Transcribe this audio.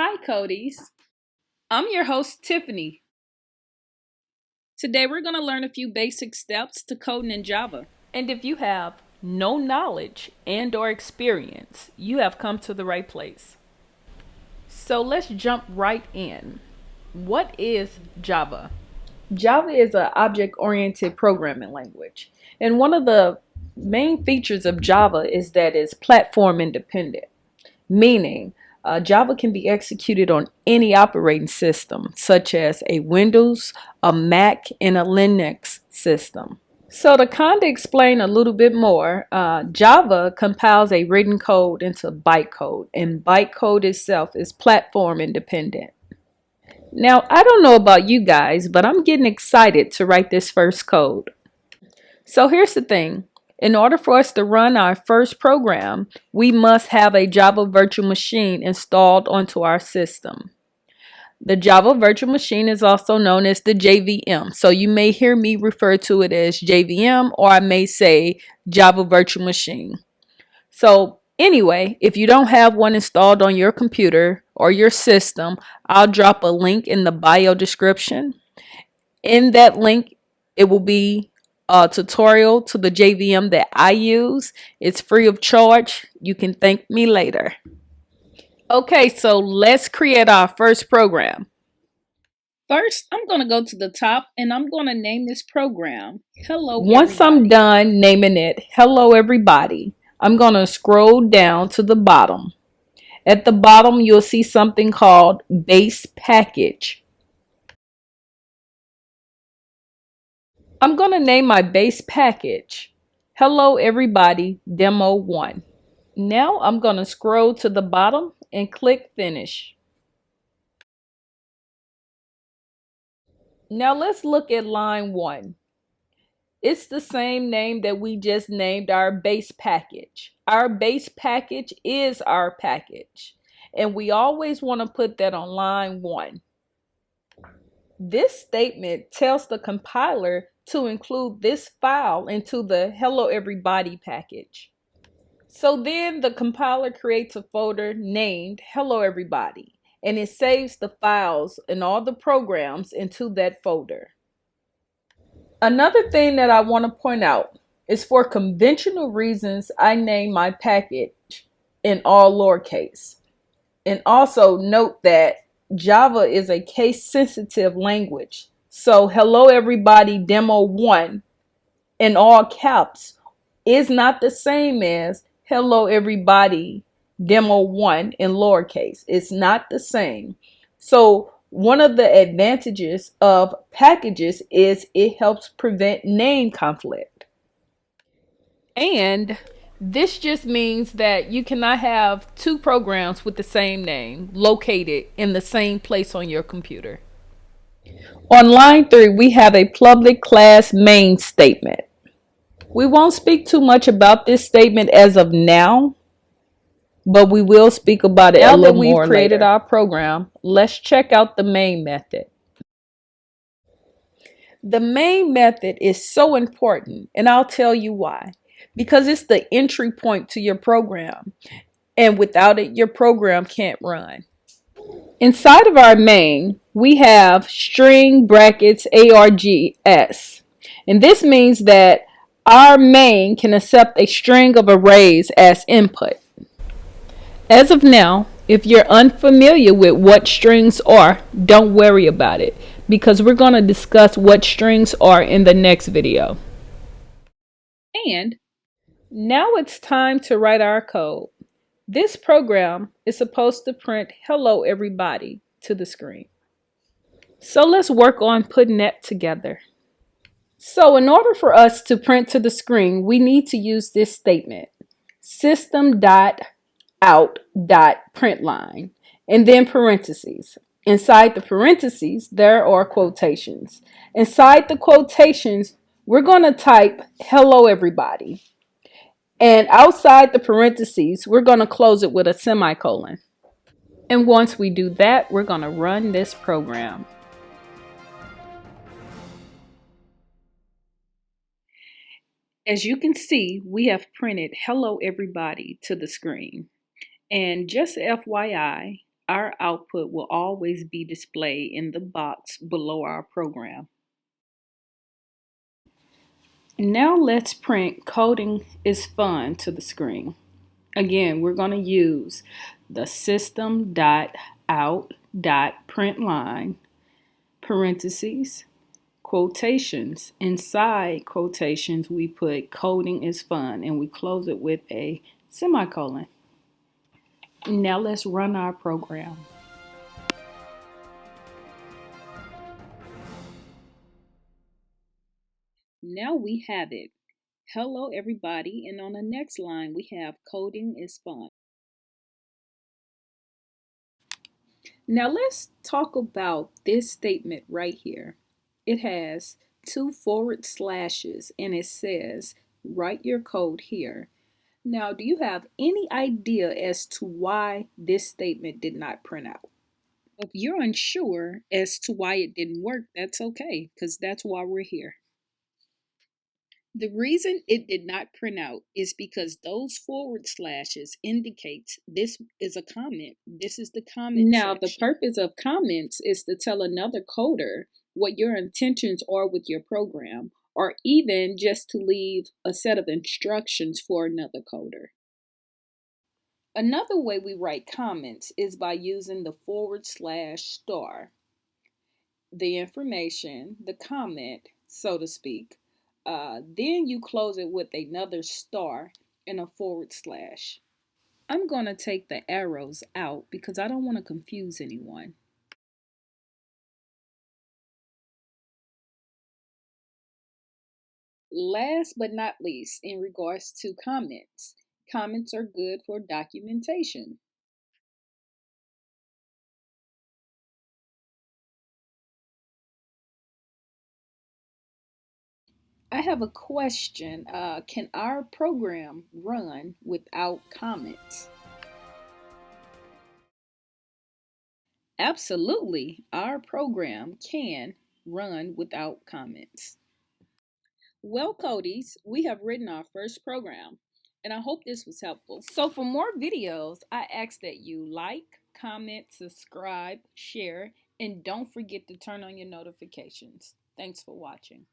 Hi, Codies. I'm your host, Tiffany. Today we're going to learn a few basic steps to coding in Java. And if you have no knowledge and/or experience, you have come to the right place. So let's jump right in. What is Java? Java is an object-oriented programming language. And one of the main features of Java is that it's platform independent, meaning Java can be executed on any operating system, such as a Windows, a Mac, and a Linux system. So to kind of explain a little bit more, Java compiles a written code into bytecode, and bytecode itself is platform independent. Now, I don't know about you guys, but I'm getting excited to write this first code. So here's the thing. In order for us to run our first program, we must have a Java virtual machine installed onto our system. The Java virtual machine is also known as the JVM. So you may hear me refer to it as JVM, or I may say Java virtual machine. So anyway, if you don't have one installed on your computer or your system, I'll drop a link in the bio description. In that link, it will be a tutorial to the JVM that I use. It's free of charge. You can thank me later. Okay, so let's create our first program. First, I'm going to go to the top and I'm going to name this program Hello Once I'm done naming it Hello Everybody, I'm going to scroll down to the bottom. At the bottom, you'll see something called Base Package. I'm going to name my base package Hello Everybody Demo 1. Now I'm going to scroll to the bottom and click Finish. Now let's look at line 1. It's the same name that we just named our base package. Our base package is our package, and we always want to put that on line 1. This statement tells the compiler to include this file into the Hello Everybody package. So then the compiler creates a folder named Hello Everybody, and it saves the files and all the programs into that folder. Another thing that I want to point out is for conventional reasons, I name my package in all lowercase. And also note that Java is a case sensitive language. So Hello Everybody Demo 1 in all caps is not the same as Hello Everybody Demo 1 in lowercase. It's not the same. So one of the advantages of packages is it helps prevent name conflict. And this just means that you cannot have two programs with the same name located in the same place on your computer. On line 3, we have a public class main statement. We won't speak too much about this statement as of now, but we will speak about it a little more later. Now that we've created our program, let's check out the main method. The main method is so important, and I'll tell you why. Because it's the entry point to your program, and without it, your program can't run. Inside of our main, we have string brackets args, and this means that our main can accept a string of arrays as input. As of now, if you're unfamiliar with what strings are, don't worry about it, because we're going to discuss what strings are in the next video. And now it's time to write our code. This program is supposed to print Hello Everybody to the screen. So let's work on putting that together. So in order for us to print to the screen, we need to use this statement, system.out.println, and then parentheses. Inside the parentheses, there are quotations. Inside the quotations, we're going to type Hello Everybody. And outside the parentheses, we're going to close it with a semicolon. And once we do that, we're going to run this program. As you can see, we have printed Hello Everybody to the screen. And just FYI, Our output will always be displayed in the box below our program. Now let's print "Coding is Fun" to the screen. Again, we're going to use the system.out.println, parentheses, quotations. Inside quotations, we put "Coding is Fun" and we close it with a semicolon. Now let's run our program. Now we have it. Hello, everybody. And on the next line, we have "Coding is Fun." Now let's talk about this statement right here. It has two forward slashes and it says, "Write your code here." Now, do you have any idea as to why this statement did not print out? If you're unsure as to why it didn't work, that's okay, because that's why we're here. The reason it did not print out is because those forward slashes indicates this is a comment. This is the comment Now, section. The purpose of comments is to tell another coder what your intentions are with your program, or even just to leave a set of instructions for another coder. Another way we write comments is by using the /*, the information, the comment, so to speak. Then you close it with another star and a /. I'm going to take the arrows out because I don't want to confuse anyone. Last but not least, in regards to comments, comments are good for documentation. I have a question. Can our program run without comments? Absolutely, our program can run without comments. Well, Codies, we have written our first program, and I hope this was helpful. So for more videos, I ask that you like, comment, subscribe, share, and don't forget to turn on your notifications. Thanks for watching.